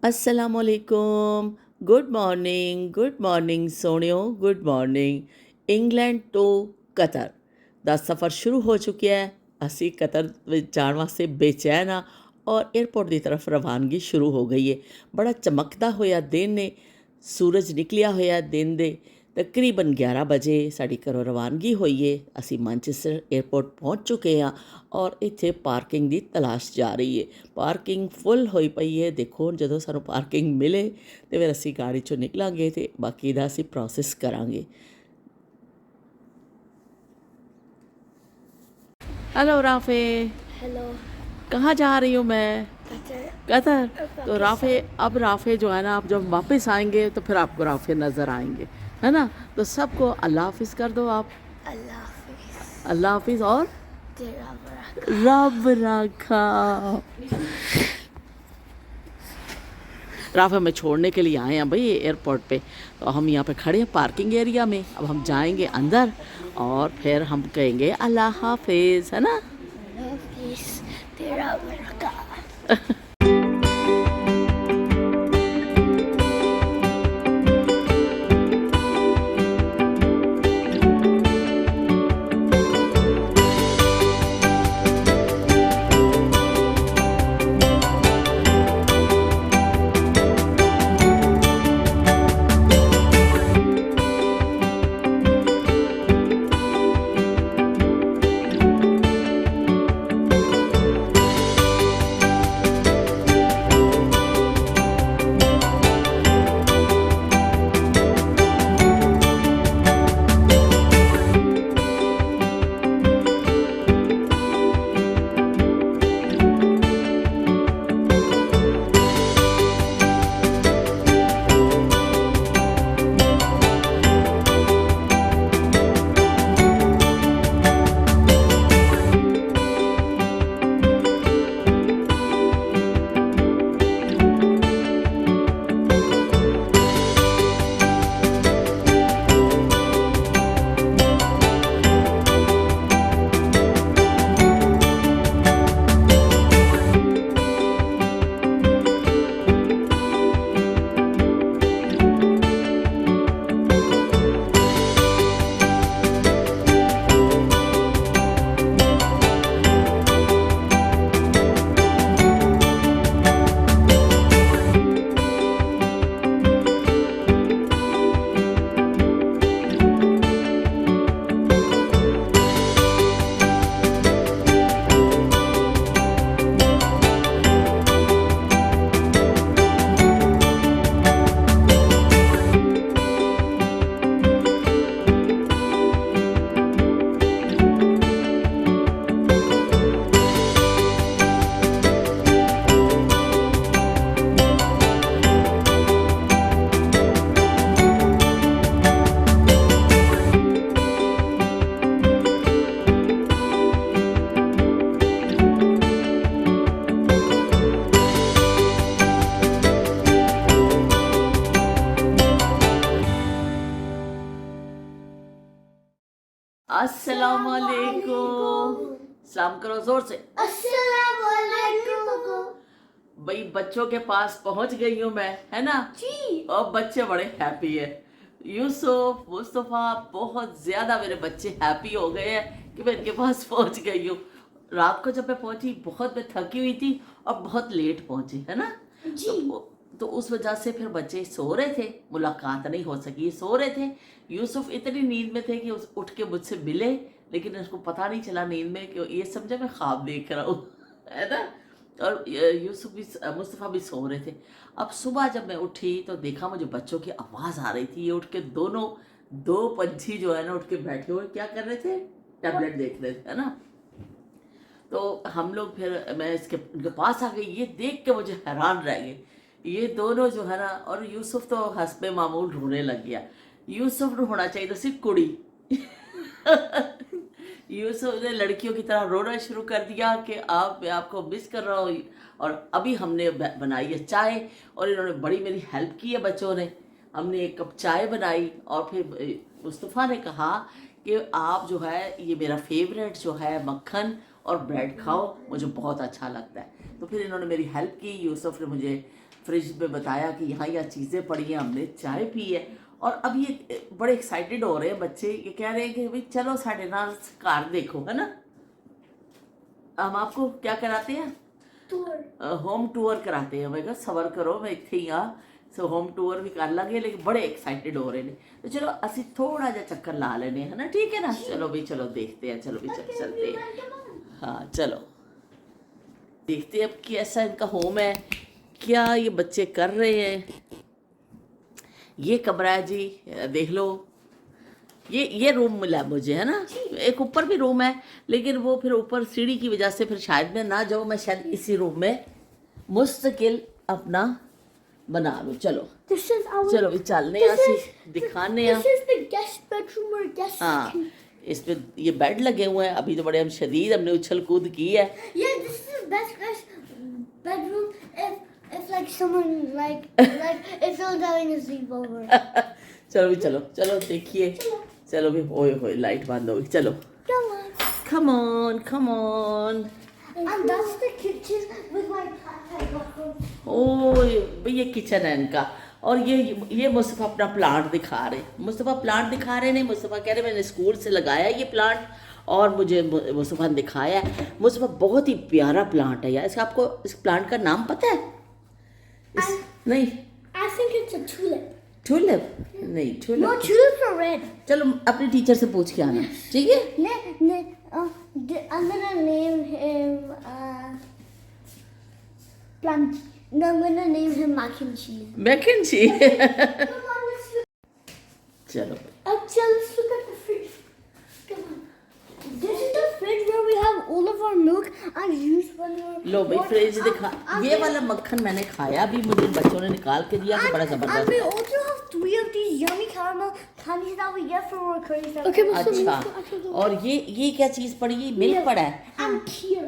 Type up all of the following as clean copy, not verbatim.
असलकुम, good morning सोनियो, good morning. England तो कतर ਦਾ ਸਫ਼ਰ ਸ਼ੁਰੂ ਹੋ ਚੁੱਕਿਆ ਹੈ। ਅਸੀਂ ਕਤਰ ਵਿੱਚ ਜਾਣ ਵਾਸਤੇ ਬੇਚੈਨ ਹਾਂ ਔਰ ਏਅਰਪੋਰਟ ਦੀ ਤਰਫ ਰਵਾਨਗੀ ਸ਼ੁਰੂ ਹੋ ਗਈ ਹੈ। ਬੜਾ ਚਮਕਦਾ ਹੋਇਆ ਦਿਨ ਨੇ, ਸੂਰਜ ਨਿਕਲਿਆ ਹੋਇਆ ਦਿਨ ਦੇ ਤਕਰੀਬਨ 11 ਵਜੇ ਸਾਡੀ ਘਰੋਂ ਰਵਾਨਗੀ ਹੋਈ ਹੈ। ਅਸੀਂ ਮੈਨਚੈਸਟਰ ਏਅਰਪੋਰਟ ਪਹੁੰਚ ਚੁੱਕੇ ਹਾਂ ਔਰ ਇੱਥੇ ਪਾਰਕਿੰਗ ਦੀ ਤਲਾਸ਼ ਜਾ ਰਹੀ ਹੈ। ਪਾਰਕਿੰਗ ਫੁੱਲ ਹੋਈ ਪਈ ਹੈ। ਦੇਖੋ ਜਦੋਂ ਸਾਨੂੰ ਪਾਰਕਿੰਗ ਮਿਲੇ ਤੇ ਫਿਰ ਅਸੀਂ ਗਾੜੀ ਚੋਂ ਨਿਕਲਾਂਗੇ ਤੇ ਬਾਕੀ ਦਾ ਅਸੀਂ ਪ੍ਰੋਸੈਸ ਕਰਾਂਗੇ। हेलो राफ़े। हेलो। कहाँ जा रही हूँ मैं? कतर। तो राफ़े, पाकिस्तान। अब राफ़े जो है ना, आप जब वापस आएंगे तो फिर आपको राफ़े नज़र आएंगे, है ना। तो सबको अल्लाह हाफिज़ कर दो आप। अल्लाह हाफिज़। अल्लाह हाफिज़ और तेरा बरकत। रब रखा। राफ़े में छोड़ने के लिए आए हैं भाई एयरपोर्ट पे। तो हम यहाँ पे खड़े हैं पार्किंग एरिया में। अब हम जाएंगे अंदर और फिर हम कहेंगे अल्लाह हाफिज़, है ना। अल्लाह हाफिज़। तेरा बरकत। अस्सलामुअलैकुम। सलाम करो जोर से। अस्सलाम वालेकुम। भाई बच्चों के पास पहुंच गई हूँ मैं, है ना जी। और बच्चे बड़े हैप्पी है। यूसुफ, मुस्तफ़ा, बहुत ज़्यादा मेरे बच्चे हैप्पी हो गए हैं कि मैं इनके पास पहुंच गई हूँ। रात को जब मैं पहुंची बहुत मैं थकी हुई थी और बहुत लेट पहुंची, है ना। जी। तो उस वजह से फिर बच्चे सो रहे थे, मुलाकात नहीं हो सकी, सो रहे थे। यूसुफ इतनी नींद में थे कि उठ के मुझसे मिले, लेकिन उसको पता नहीं चला नींद में कि ये समझा मैं ख्वाब देख रहा हूँ, है ना। और यूसुफ भी, मुस्तफ़ा भी सो रहे थे। अब सुबह जब मैं उठी तो देखा मुझे बच्चों की आवाज़ आ रही थी। ये उठ के दोनों, दो पंछी जो है ना, उठ के बैठे हुए क्या कर रहे थे, टैबलेट देख रहे थे, है ना। तो हम लोग फिर मैं इनके पास आ गई। ये देख के मुझे हैरान रह गए ये दोनों जो है ना। और यूसुफ तो हस्बे मामूल रोने लग गया। यूसुफ होना चाहिए थी कुड़ी। यूसुफ ने लड़कियों की तरह रोना शुरू कर दिया कि आप, मैं आपको मिस कर रहा हूँ। और अभी हमने बनाई है चाय और इन्होंने बड़ी मेरी हेल्प की है बच्चों ने। हमने एक कप चाय बनाई और फिर मुस्तफ़ा ने कहा कि आप जो है ये मेरा फेवरेट जो है मक्खन और ब्रेड खाओ, मुझे बहुत अच्छा लगता है। तो फिर इन्होंने मेरी हेल्प की। यूसुफ ने मुझे फ्रिज में बताया कि यहाँ यहाँ चीज़ें पड़ी हैं, हमने चाय पी है। और अब ये बड़े एक्साइटेड हो रहे हैं बच्चे, ये कह रहे हैं कि भाई चलो साढ़े नाल कार देखो, है ना। हम आपको क्या कराते हैं, होम टूर कराते हैं। मैं कहा सबर करो, मैं इतने ही हाँ, सो होम टूर भी कर लांगे, लेकिन बड़े एक्साइटेड हो रहे हैं। तो चलो असी थोड़ा जा चक्कर ला लेने, है ना, ठीक है ना। चलो भाई चलो देखते हैं, चलो भी चलते हैं। हाँ चलो देखते हैं अब कैसा इनका होम है, क्या ये बच्चे कर रहे हैं। ये कमरा है जी, देख लो, ये रूम मिला मुझे, है ना। एक ऊपर भी रूम है, लेकिन वो फिर ऊपर सीढ़ी की वजह से फिर शायद मैं ना जाऊँ, मैं शायद इसी रूम में मुस्तकिल अपना बना लूँ। चलो चलो भी चलने दिखाने। हाँ इसमें ये बेड लगे हुए हैं, अभी तो बड़े हम शदीद हमने उछल कूद की है। चलो भी चलो चलो देखिए, चलो भी ओए होए लाइट बंद हो गई। चलो come on And that's the kitchen with my cat. ओ भाई ये किचन है इनका। और ये मुस्तफ़ा अपना प्लांट दिखा रहे, मुस्तफ़ा प्लांट दिखा रहे, नहीं मुस्तफ़ा कह रहे मैंने स्कूल से लगाया ये प्लांट और मुझे मुस्तफ़ा ने दिखाया है। मुस्तफ़ा बहुत ही प्यारा प्लांट है यार, इसका आपको इस प्लांट का नाम पता है? नहीं I think it's a tulip. Tulip नहीं, tulip No, tulips are red. चलो अपनी टीचर से पूछ के आना, ठीक है। I'm gonna name him Plant. No, I'm gonna name him mac and cheese. Mac and cheese. Come on, let's look. चलो Let's look at the fridge. Come on. This is the fridge where we have all of our milk and juice when we're. लो भाई fridge दिखा, ये वाला मक्खन मैंने खाया भी, मुझे बच्चों ने निकाल के दिया कि बड़ा And जबरदस्त। we also have 3 of these yummy caramel candies that we get from our curry. Okay, अच्छा और ये क्या चीज़ पड़ी है? मिल्क पड़ा है। And kheer.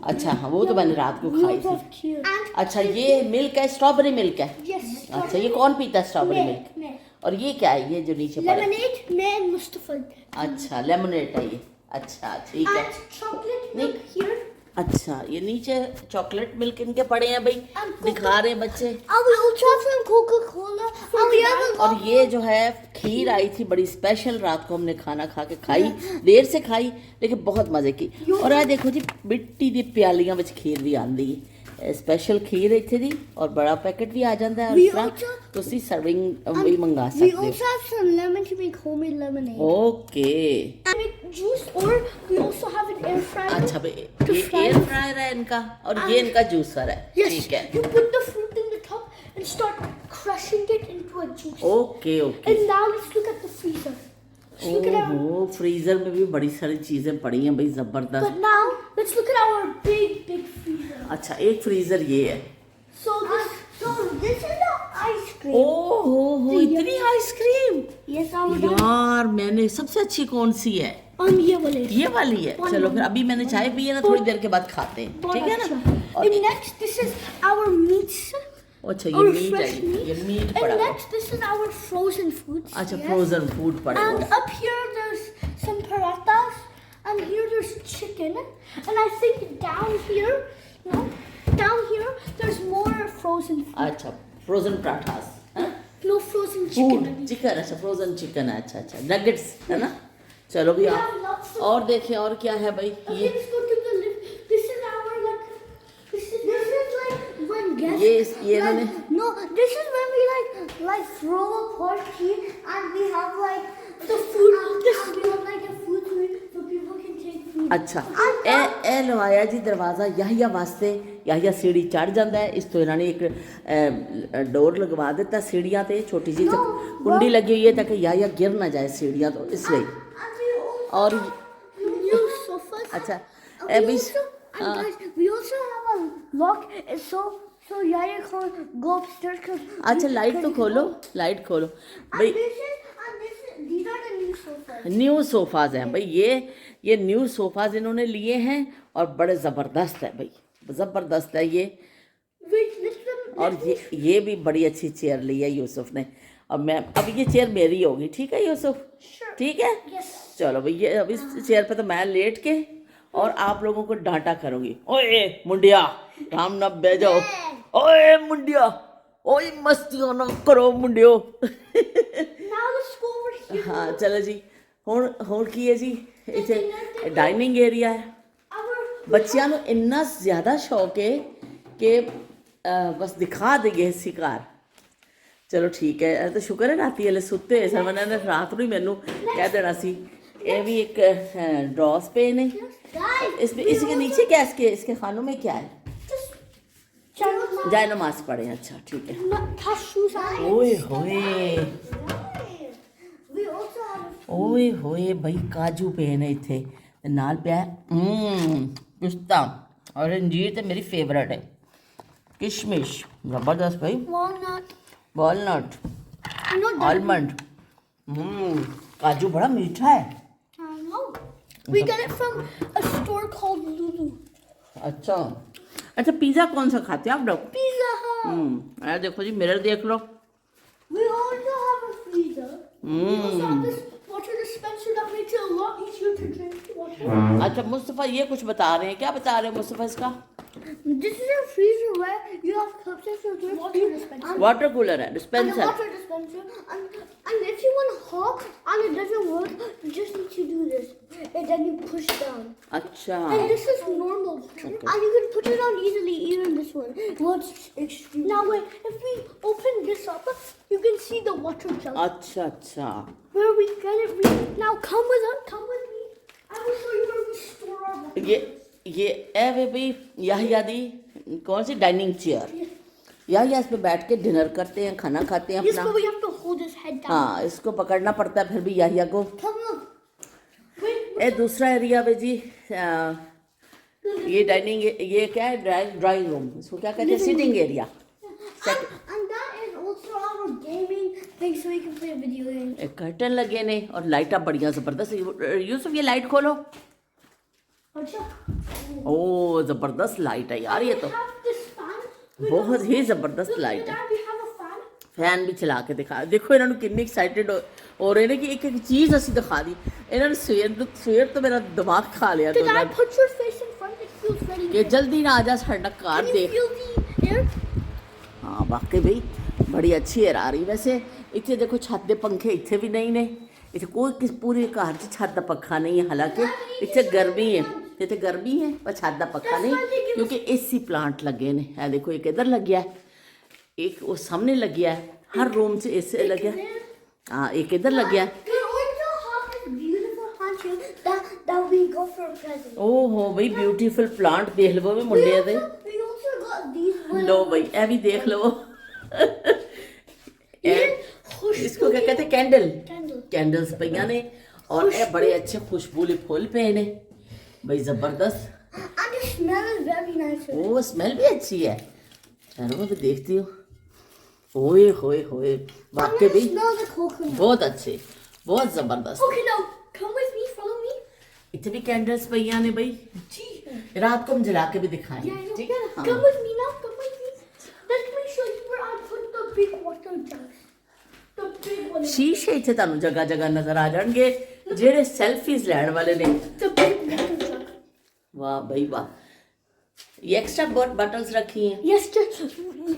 अच्छा हाँ वो तो मैंने रात को We खाई also थी। have kheer. And अच्छा ये मिल्क है, स्ट्रॉबेरी मिल्क है। yes. अच्छा ये कौन पीता है स्ट्रॉबेरी मैं, मिल्क? मैं. और ये क्या है, ये जो नीचे पड़ा है? Lemonade, मैं Mustafa. अच्छा लेमनेड है ये, अच्छा ठीक है। And chocolate नहीं। milk here. अच्छा ये नीचे चॉकलेट मिल्क इनके पड़े हैं भाई, दिखा रहे हैं बच्चे। And we also have some Coca-Cola. And we have a और ये जो है खीर आई थी बड़ी स्पेशल, रात को हमने खाना खा के खाई, देर से खाई लेकिन बहुत मजे की। और आ देखो जी मिट्टी दी प्यालियां विच खीर भी आंदी है, स्पेशल खीर इत्थे दी, और बड़ा पैकेट भी आ जाता है। और इस तरह तुसी सर्विंग भी मंगा we सकते also have some lemon to make homemade lemonade. हो। Okay And make juice, or we also have an air fryer. अच्छा भाई ये एयर फ्रायर है इनका, और ये इनका जूसर है, Yes, ठीक है। you put the fruit in the top and start crushing it into a juice. Okay okay. And now let's look at the freezer. Let's look at our. ओहो freezer में भी बड़ी सारी चीजें पड़ी हैं भाई, जबरदस्त। But now let's look at our big freezer. अच्छा एक फ्रीजर ये है। So this is the ice cream. ओहो इतनी आइसक्रीम। Yes, I'm यार मैंने सबसे अच्छी कौन सी है? ये वाली है। चलो फिर अभी मैंने चाय पी है ना, थोड़ी देर के बाद खाते हैं, ठीक है ना। और And next, this is our meats. अच्छा ये Our मीट fresh है, meat. ये मीट And पड़ा हुआ। next, this is our frozen foods. अच्छा yes. फ्रोजन फूड पड़ा And हुआ। up here, there's some parathas. And here, there's chicken. And I think down here, there's more frozen food. अच्छा frozen parathas, हाँ? No frozen chicken. Food chicken, अच्छा frozen chicken है, अच्छा अच्छा nuggets है ना। चलो भी We आप have lots of. और देखें और क्या है भाई। Okay, ये let's go to the lift. This is our like. This is like when guests. ये like, मैंने no, this is when we like throw a party and we have like the food. And we have like a food so people can take food. अच्छा ए लवाया जी दरवाज़ा याहिया वास्ते, याहिया सीढ़ी चढ़ जाता है, इस तो इन्होंने एक डोर लगवा देता सीढ़ियाँ ते, छोटी सी कुंडी लगी हुई है ताकि याहिया गिर ना जाए सीढ़ियाँ, तो इसलिए। And we also और have new sofas. अच्छा And अभी guys, we also have a lock. So Yaya can't go upstairs because. अच्छा लाइट तो खोलो, लाइट खोलो भाई। These are the new sofas. New sofas हैं भाई, ये न्यू सोफाज इन्होंने लिए हैं और बड़े ज़बरदस्त है भाई, ज़बरदस्त है ये। Wait, let them. और ये भी बड़ी अच्छी चेयर ली है यूसुफ ने, अब मैं अब ये चेयर मेरी होगी, ठीक है यूसुफ? ठीक है Yes. चलो भाई ये अब इस चेयर पे तो मैं लेट के और आप लोगों को डांटा करूंगी। ओए मुंडिया राम न बह जाओ, ओए मुंडिया ਓਏ ਮਸਤੀਆਂ ਨਾ ਕਰੋ ਮੁੰਡਿਓ। Now let's go over here. ਹਾਂ ਚਲੋ ਜੀ, ਹੁਣ ਕੀ ਹੈ ਜੀ, ਇੱਥੇ ਡਾਈਨਿੰਗ ਏਰੀਆ ਹੈ। ਬੱਚਿਆਂ ਨੂੰ ਇੰਨਾ ਜ਼ਿਆਦਾ ਸ਼ੌਕ ਹੈ ਕਿ ਬਸ ਦਿਖਾ ਦੇਈਏ ਅਸੀਂ ਘਰ। ਚਲੋ ਠੀਕ ਹੈ, ਇਹ ਤਾਂ ਸ਼ੁਕਰ ਹੈ ਰਾਤੀ ਵਾਲੇ ਸੁੱਤੇ ਹੋਏ ਸਨ, ਵਰਨਾ ਇਹਨੇ ਰਾਤ ਨੂੰ ਹੀ ਮੈਨੂੰ ਕਹਿ ਦੇਣਾ ਸੀ। ये भी एक ड्रॉस पेन है। इसमें इसके नीचे क्या है, इसके खानों में क्या है? जाए नमाज पढ़े। अच्छा ठीक है। ओए होए ओए होए भाई, काजू पेन है इत्थे नाल पिया पिस्ता और अंजीर तो मेरी फेवरेट है। किशमिश जबरदस्त भाई। Walnut almond. काजू बड़ा मीठा है। We get it from a store called Lulu. अच्छा अच्छा, पिज़्ज़ा कौन सा खाते हैं आप लोग? Pizza Hut. यार देखो जी, मिरर देख लो। We also have a freezer. We also have this water dispenser that makes it a lot easier to drink water. अच्छा मुस्तफ़ा ये कुछ बता रहे हैं, क्या बता रहे हैं मुस्तफ़ा इसका? This is a freezer where you have cups of your water dispenser. Water cooler है, dispenser. And a water dispenser. And if you want hot and it doesn't work, you just need to do this. And then you push down. अच्छा And this is normal. And you can put it on easily, even this one. What's extreme? Now wait, if we open this up, you can see the water jug. अच्छा अच्छा, Where we get it. Now come with us. Come with me. I will show you where we store our water. ये ए भी याहिया दी कौन सी dining chair. Yahya इस पे बैठ के dinner करते हैं, खाना खाते हैं Yes, अपना। but we have to hold his head down. हाँ, इसको पकड़ना पड़ता है फिर भी याहिया को। Come on. Wait. ये दूसरा एरिया है जी, ये डाइनिंग, ये क्या है, ड्राइंग रूम, इसको क्या कहते हैं, sitting area. And that is also our gaming thing, so we can play video games. एक कर्टन लगे ने और लाइटा बढ़िया जबरदस्त। यूसुफ ये लाइट खोलो। ओ जबरदस्त लाइट है यार, ये तो बहुत ही जबरदस्त लाइट है। फैन भी चला के दिखा, देखो इन्होंने कितनी एक्साइटेड हो रहे हैं कि एक एक चीज़ ਅਸੀਂ दिखा दी। इन्होंने सवेर तो मेरा दिमाग खा लिया कि जल्दी ना आ जा साडा कार देख। हाँ वाकई भाई बड़ी अच्छी एयर आ रही। वैसे इतने देखो छत के पंखे इतने भी नहीं ने, इतने कोई पूरे घर च छत का पक्खा नहीं है। हालांकि इतने गर्मी है, इतने गर्मी है पर छत का पक्खा नहीं, क्योंकि एसी प्लांट लगे ने। है देखो एक इधर लग गया है, एक वो सामने लग गया है, हर रूम से एसी लग गया। हाँ एक इधर लग गया है। ओहो भाई ब्यूटीफुल प्लांट देख लो भी मुंडे दे। लो भाई ए भी देख लो। इसको क्या कहते हैं, कैंडल, कैंडल्स पईया ने और ये बड़े अच्छे खुशबूले फूल पे ने भाई जबरदस्त। ओ स्मेल भी अच्छी है। चलो मैं भी देखती हूँ। ओए होए होए वाकई भी बहुत अच्छे, बहुत जबरदस्त। इतने भी कैंडल्स पईया ने भाई, रात को हम जला के भी दिखाएंगे, ठीक है ना। शीशे इतने तुहानू जगह जगह नजर आ जाएंगे जेडे सेल्फीज लैण वाले ने। वाह भाई वाह, ये एक्स्ट्रा bottles रखी हैं। Yes,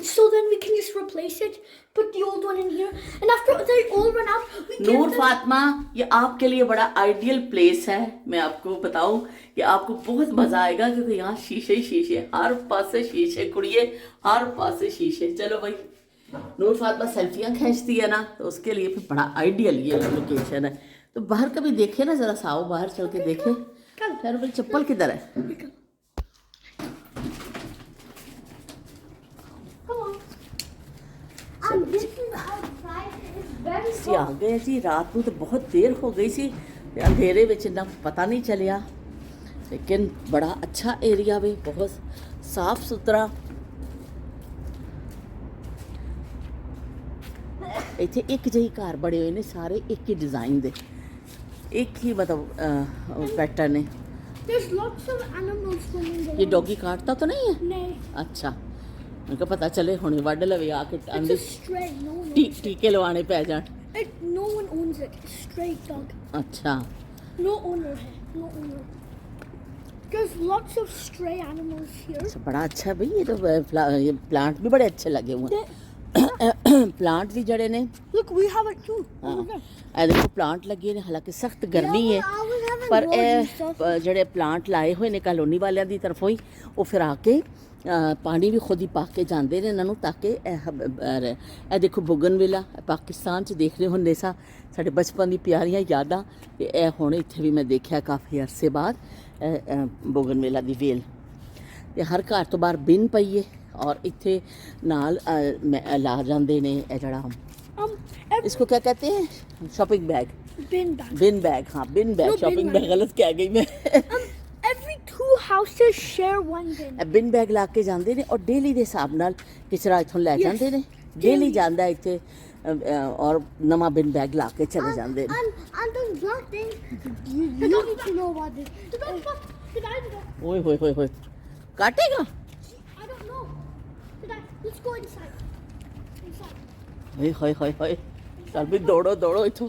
so then we can just replace it, put the old one in here, and after they all run out, we give Noor them... Fatima, ये आपके लिए बड़ा आइडियल प्लेस है। मैं आपको बताऊं कि आपको बहुत मजा आएगा, क्योंकि यहाँ शीशे ही शीशे, हर पासे शीशे कुड़िए, हर पासे शीशे। चलो भाई, नूर फातिमा सेल्फियाँ खींचती है ना, तो उसके लिए फिर बड़ा आइडियल ये लोकेशन है। तो बाहर कभी देखे ना, जरा साओ बाहर चल के देखे। खैर भाई चप्पल किधर है? ਅਸੀਂ ਆ ਗਏ ਸੀ ਰਾਤ ਨੂੰ, ਤਾਂ ਬਹੁਤ ਦੇਰ ਹੋ ਗਈ ਸੀ, ਅੰਧੇਰੇ ਵਿੱਚ ਇੰਨਾ ਪਤਾ ਨਹੀਂ ਚੱਲਿਆ। ਲੇਕਿਨ ਬੜਾ ਅੱਛਾ ਏਰੀਆ ਵੇ, ਬਹੁਤ ਸਾਫ ਸੁਥਰਾ। ਇੱਥੇ ਇੱਕ ਜਿਹੀ ਘਰ ਬਣੇ ਹੋਏ ਨੇ, ਸਾਰੇ ਇੱਕ ਹੀ ਡਿਜ਼ਾਈਨ ਦੇ, एक ही मतलब पैटर्न है। There's lots of animals swimming there. ये डॉगी काटता तो नहीं है? नहीं। अच्छा, उनको पता चले हुणे वड लवे आके It's a stray. No one owns it. टीके लवाने पै जान। No one owns it. It's a stray dog. अच्छा, No owner है. No owner. There's lots of stray animals here. बड़ा अच्छा भाई, ये तो ये प्लांट भी बड़े अच्छे लगे हुए हैं। ਪਲਾਂਟ ਵੀ ਜਿਹੜੇ ਨੇ Look, we have it too. ਹਾਂ ਇਹ ਦੇਖੋ ਪਲਾਂਟ ਲੱਗੇ ਨੇ, ਹਾਲਾਂਕਿ ਸਖਤ ਗਰਮੀ ਹੈ I was having ਪਰ roads and ਇਹ stuff. ਜਿਹੜੇ ਪਲਾਂਟ ਲਾਏ ਹੋਏ ਨੇ ਕਲੋਨੀ ਵਾਲਿਆਂ ਦੀ ਤਰਫੋਂ ਹੀ, ਉਹ ਫਿਰ ਆ ਕੇ ਪਾਣੀ ਵੀ ਖੁਦ ਹੀ ਪਾ ਕੇ ਜਾਂਦੇ ਨੇ ਇਹਨਾਂ ਨੂੰ, ਤਾਂ ਕਿ ਇਹ ਦੇਖੋ ਬੋਗਨਵਿਲਾ ਪਾਕਿਸਤਾਨ 'ਚ ਦੇਖ ਰਹੇ ਹੁੰਦੇ ਸਾਂ, ਸਾਡੇ ਬਚਪਨ ਦੀ ਪਿਆਰੀਆਂ ਯਾਦਾਂ, ਤੇ ਇਹ ਹੁਣ ਇੱਥੇ ਵੀ ਮੈਂ ਦੇਖਿਆ ਕਾਫੀ ਅਰਸੇ ਬਾਅਦ ਬੋਗਨਵਿਲਾ ਦੀ ਵੇਲ। ਤੇ ਹਰ ਘਰ ਤੋਂ ਬਾਹਰ ਬਿਨ ਪਈਏ, ਔਰ ਇੱਥੇ ਨਾਲ ਲਾ ਜਾਂਦੇ ਨੇ ਇਹ ਜਿਹੜਾ इसको क्या कहते हैं, शॉपिंग बैग, बिन बैग, हाँ बिन बैग, शॉपिंग बैग गलत कह गई मैं। Every 2 houses share one bin. बिन बैग ला के जाते हैं और डेली के हिसाब नाल किचरा इथों लै जाते हैं, डेली जाता है इत्थे और नवा बिन बैग ला के चले जाते हैं। And those black things, you need to know about this. ओए होए होए होए, काटेगा? I don't know. Let's go inside. हाय हाय हाय हाय, चल भी दौड़ो दौड़ो इथों।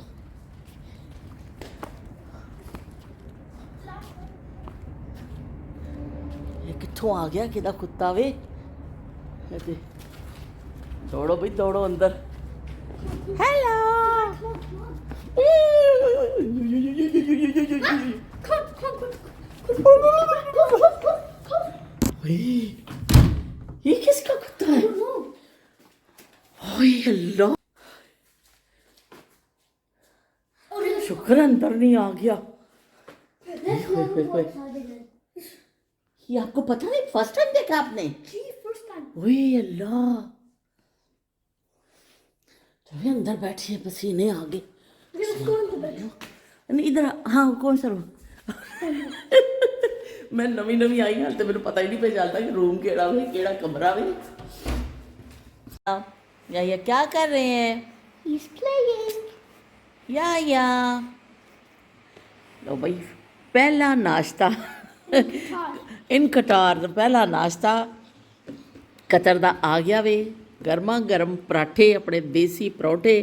ये किथों आ गया, किदा कुत्ता वे, दौड़ो भाई दौड़ो अंदर। हेलो ये किसका कुत्ता है? अल्लाह, शुक्र अंदर नहीं आ गया। ये आपको पता नहीं, फर्स्ट टाइम देखा आपने? ओए अल्लाह, चलिए अंदर बैठिए, पसीने आ गए। नहीं इधर, हाँ कौन सा रूम? मैं नवी नवी आई हाँ, तो मेरे पता ही नहीं पे चलता कि रूम केड़ा वे, केड़ा कमरा वे। या क्या कर रहे हैं? He's playing. या लो भाई, पहला नाश्ता इन कटार, पहला नाश्ता कतर दा आ गया वे। गर्मा गर्म पराठे, अपने देसी परौठे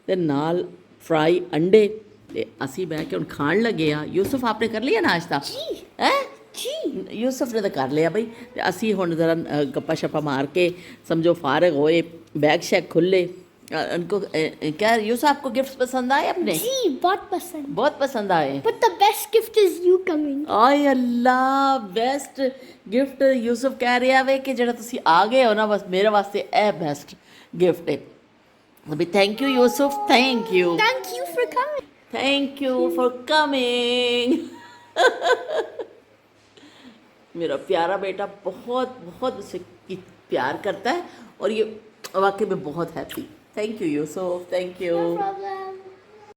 ते नाल फ्राई अंडे, ते असी बह के हुण खाण लगे आ। यूसुफ आपने कर लिया नाश्ता? है यूसुफ ने तो कर लिया भाई, ते असी हुण जरा गप्पा शप्पा मार के समझो फारग होए, बैग शैग खुले। उनको क्या यूसुफ, आपको गिफ्ट पसंद आए अपने? जी बहुत पसंद, बहुत पसंद आए। But the best gift is you coming. I Allah, best gift Yusuf कह रहा वे कि जेड़ा तुसी आ गए हो ना, बस मेरे वास्ते ए बेस्ट गिफ्ट है। अभी thank you Yusuf, thank you, Thank you for coming. Thank you for coming. मेरा प्यारा बेटा बहुत बहुत उसे प्यार करता है, और ये वाकई में बहुत happy. Thank you Yusuf, thank you. No problem.